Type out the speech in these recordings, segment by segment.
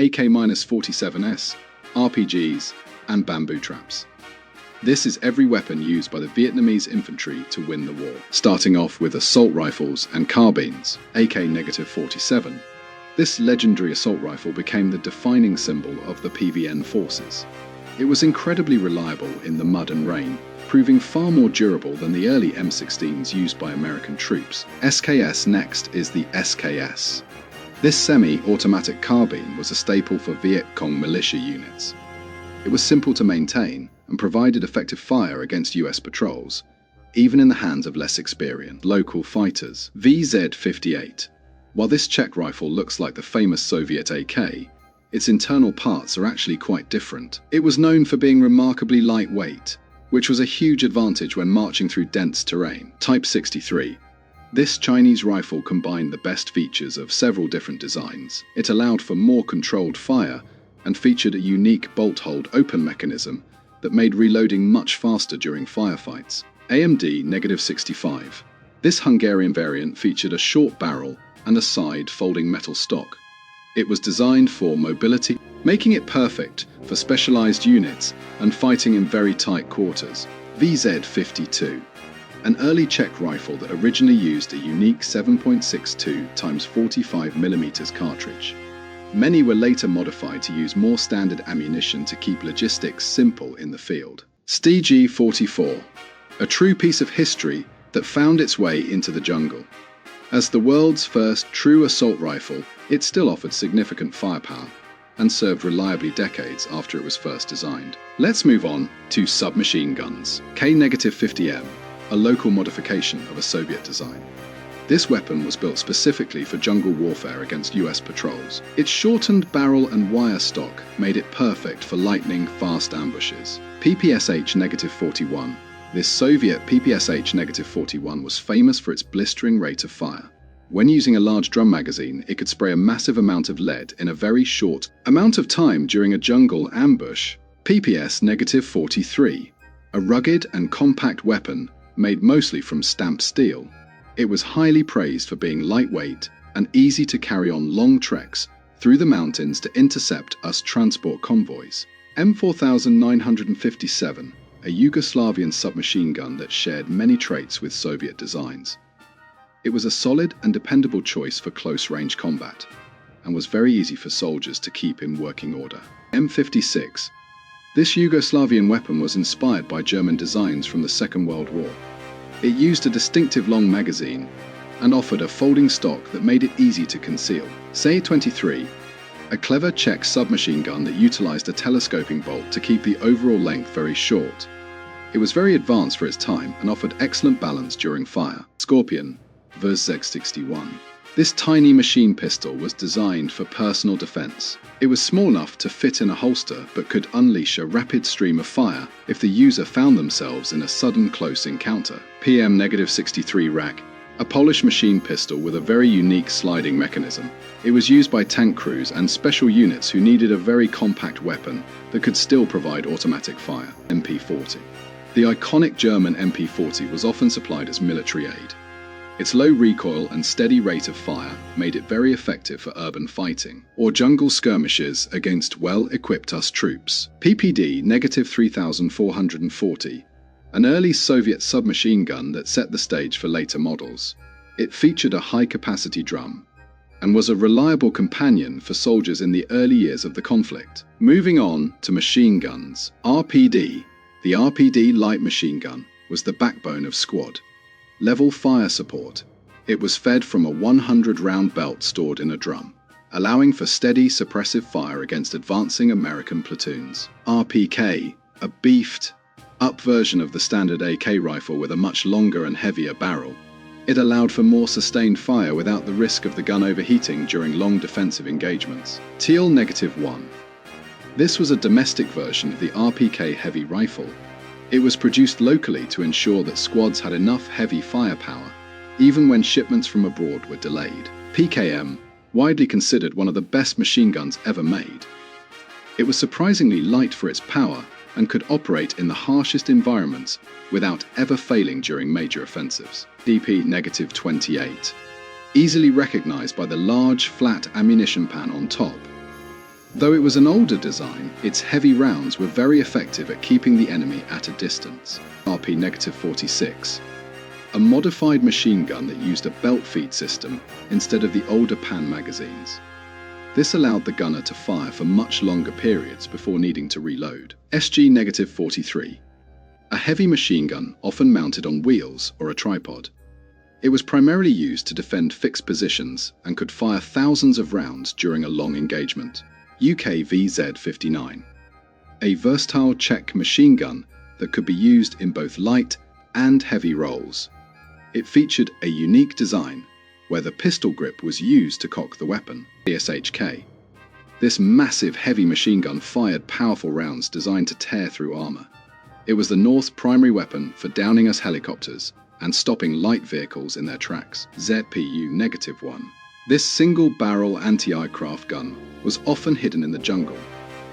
AK-47s, RPGs, and bamboo traps. This is every weapon used by the Vietnamese infantry to win the war, starting off with assault rifles and carbines, AK-47. This legendary assault rifle became the defining symbol of the PVN forces. It was incredibly reliable in the mud and rain, proving far more durable than the early M16s used by American troops. SKS next is the SKS. This semi-automatic carbine was a staple for Viet Cong militia units. It was simple to maintain and provided effective fire against US patrols, even in the hands of less experienced local fighters. VZ-58. While this Czech rifle looks like the famous Soviet AK, its internal parts are actually quite different. It was known for being remarkably lightweight, which was a huge advantage when marching through dense terrain. Type 63. This Chinese rifle combined the best features of several different designs. It allowed for more controlled fire and featured a unique bolt-hold open mechanism that made reloading much faster during firefights. AMD-65. This Hungarian variant featured a short barrel and a side folding metal stock. It was designed for mobility, making it perfect for specialized units and fighting in very tight quarters. VZ-52. An early Czech rifle that originally used a unique 7.62 x 45mm cartridge. Many were later modified to use more standard ammunition to keep logistics simple in the field. STG-44. A true piece of history that found its way into the jungle. As the world's first true assault rifle, it still offered significant firepower and served reliably decades after it was first designed. Let's move on to submachine guns. K-50M, a local modification of a Soviet design. This weapon was built specifically for jungle warfare against US patrols. Its shortened barrel and wire stock made it perfect for lightning-fast ambushes. PPSH-41. This Soviet PPSH-41 was famous for its blistering rate of fire. When using a large drum magazine, it could spray a massive amount of lead in a very short amount of time during a jungle ambush. PPS-43. A rugged and compact weapon made mostly from stamped steel. It was highly praised for being lightweight and easy to carry on long treks through the mountains to intercept US transport convoys. M4957. A Yugoslavian submachine gun that shared many traits with Soviet designs. It was a solid and dependable choice for close-range combat, and was very easy for soldiers to keep in working order. M56. This Yugoslavian weapon was inspired by German designs from the Second World War. It used a distinctive long magazine and offered a folding stock that made it easy to conceal. SE-23. A clever Czech submachine gun that utilized a telescoping bolt to keep the overall length very short. It was very advanced for its time and offered excellent balance during fire. Scorpion VZ-61. This tiny machine pistol was designed for personal defense. It was small enough to fit in a holster but could unleash a rapid stream of fire if the user found themselves in a sudden close encounter. PM-63 rack. A Polish machine pistol with a very unique sliding mechanism. It was used by tank crews and special units who needed a very compact weapon that could still provide automatic fire. MP40. The iconic German MP40 was often supplied as military aid. Its low recoil and steady rate of fire made it very effective for urban fighting or jungle skirmishes against well-equipped US troops. PPD-3440. An early Soviet submachine gun that set the stage for later models. It featured a high-capacity drum and was a reliable companion for soldiers in the early years of the conflict. Moving on to machine guns. RPD. The RPD light machine gun was the backbone of squad level fire support. It was fed from a 100-round belt stored in a drum, allowing for steady suppressive fire against advancing American platoons. RPK. A beefed up version of the standard AK rifle with a much longer and heavier barrel. It allowed for more sustained fire without the risk of the gun overheating during long defensive engagements. TL-1. This was a domestic version of the RPK heavy rifle. It was produced locally to ensure that squads had enough heavy firepower, even when shipments from abroad were delayed. PKM, widely considered one of the best machine guns ever made. It was surprisingly light for its power and could operate in the harshest environments without ever failing during major offensives. DP-28. Easily recognized by the large, flat ammunition pan on top. Though it was an older design, its heavy rounds were very effective at keeping the enemy at a distance. RP-46, a modified machine gun that used a belt feed system instead of the older pan magazines. This allowed the gunner to fire for much longer periods before needing to reload. SG-43, a heavy machine gun often mounted on wheels or a tripod. It was primarily used to defend fixed positions and could fire thousands of rounds during a long engagement. UK VZ-59, a versatile Czech machine gun that could be used in both light and heavy roles. It featured a unique design where the pistol grip was used to cock the weapon. CSHK. This massive heavy machine gun fired powerful rounds designed to tear through armor. It was the North's primary weapon for downing us helicopters and stopping light vehicles in their tracks. ZPU-1. This single-barrel anti-aircraft gun was often hidden in the jungle.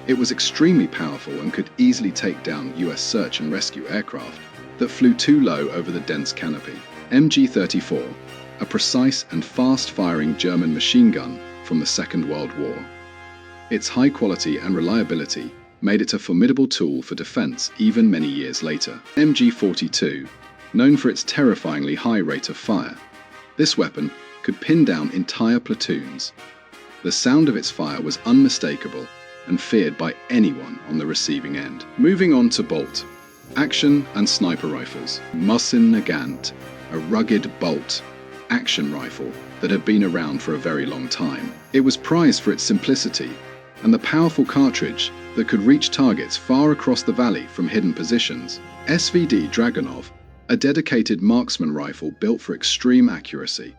It was extremely powerful and could easily take down US search and rescue aircraft that flew too low over the dense canopy. MG-34, a precise and fast-firing German machine gun from the Second World War. Its high quality and reliability made it a formidable tool for defense even many years later. MG-42, known for its terrifyingly high rate of fire, this weapon could pin down entire platoons. The sound of its fire was unmistakable and feared by anyone on the receiving end. Moving on to Bolt, action and sniper rifles. Mosin Nagant, a rugged bolt action rifle that had been around for a very long time. It was prized for its simplicity and the powerful cartridge that could reach targets far across the valley from hidden positions. SVD Dragunov, a dedicated marksman rifle built for extreme accuracy.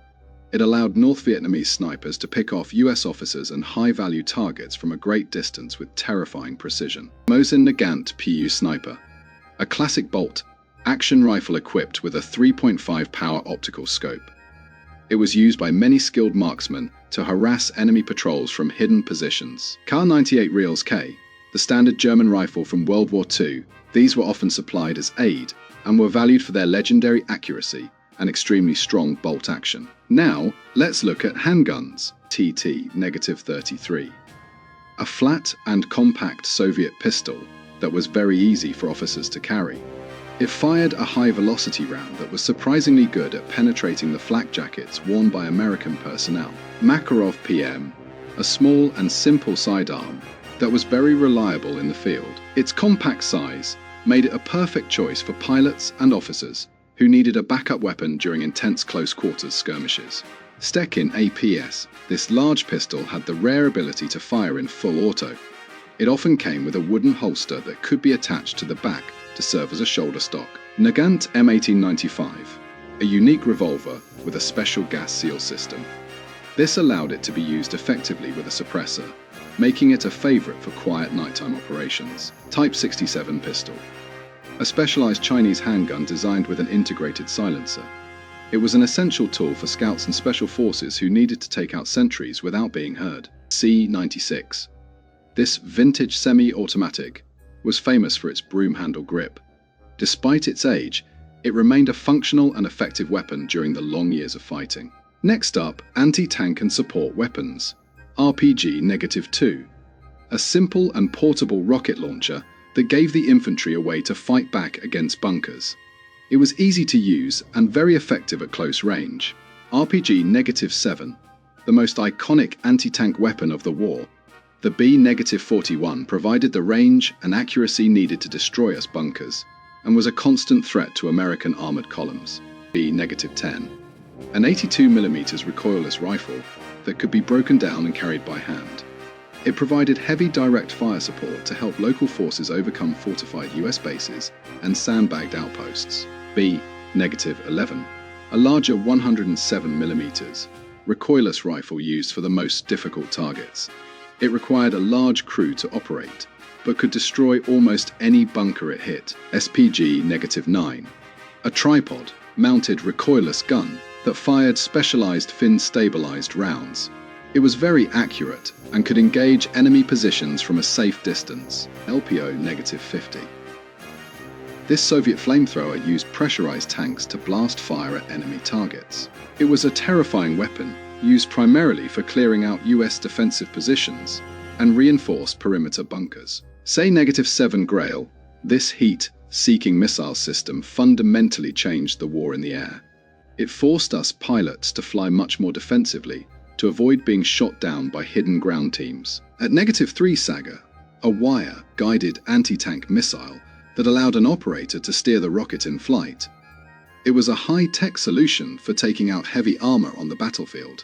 It allowed North Vietnamese snipers to pick off US officers and high-value targets from a great distance with terrifying precision. Mosin Nagant PU Sniper, a classic bolt action rifle equipped with a 3.5 power optical scope. It was used by many skilled marksmen to harass enemy patrols from hidden positions. Kar-98 Reals K, the standard German rifle from World War II, these were often supplied as aid and were valued for their legendary accuracy and extremely strong bolt action. Now, let's look at handguns. TT-33, a flat and compact Soviet pistol that was very easy for officers to carry. It fired a high-velocity round that was surprisingly good at penetrating the flak jackets worn by American personnel. Makarov PM, a small and simple sidearm that was very reliable in the field. Its compact size made it a perfect choice for pilots and officers who needed a backup weapon during intense close-quarters skirmishes. Stekin APS, this large pistol had the rare ability to fire in full auto. It often came with a wooden holster that could be attached to the back to serve as a shoulder stock. Nagant M1895, a unique revolver with a special gas seal system. This allowed it to be used effectively with a suppressor, making it a favorite for quiet nighttime operations. Type 67 pistol, a specialized Chinese handgun designed with an integrated silencer. It was an essential tool for scouts and special forces who needed to take out sentries without being heard. C96. This vintage semi-automatic was famous for its broom handle grip. Despite its age, it remained a functional and effective weapon during the long years of fighting. Next up, anti-tank and support weapons. RPG-2, a simple and portable rocket launcher that gave the infantry a way to fight back against bunkers. It was easy to use and very effective at close range. RPG-7, the most iconic anti-tank weapon of the war, the B-41 provided the range and accuracy needed to destroy us bunkers and was a constant threat to American armored columns. B-10, an 82mm recoilless rifle that could be broken down and carried by hand. It provided heavy direct fire support to help local forces overcome fortified US bases and sandbagged outposts. B-11, a larger 107mm recoilless rifle used for the most difficult targets. It required a large crew to operate, but could destroy almost any bunker it hit. SPG-9, a tripod-mounted recoilless gun that fired specialized fin-stabilized rounds. It was very accurate and could engage enemy positions from a safe distance. LPO-50. This Soviet flamethrower used pressurized tanks to blast fire at enemy targets. It was a terrifying weapon, used primarily for clearing out US defensive positions, and reinforced perimeter bunkers. Say -7 Grail, this heat-seeking missile system fundamentally changed the war in the air. It forced us pilots to fly much more defensively to avoid being shot down by hidden ground teams. At -3 Saga, a wire-guided anti-tank missile that allowed an operator to steer the rocket in flight. It was a high-tech solution for taking out heavy armor on the battlefield.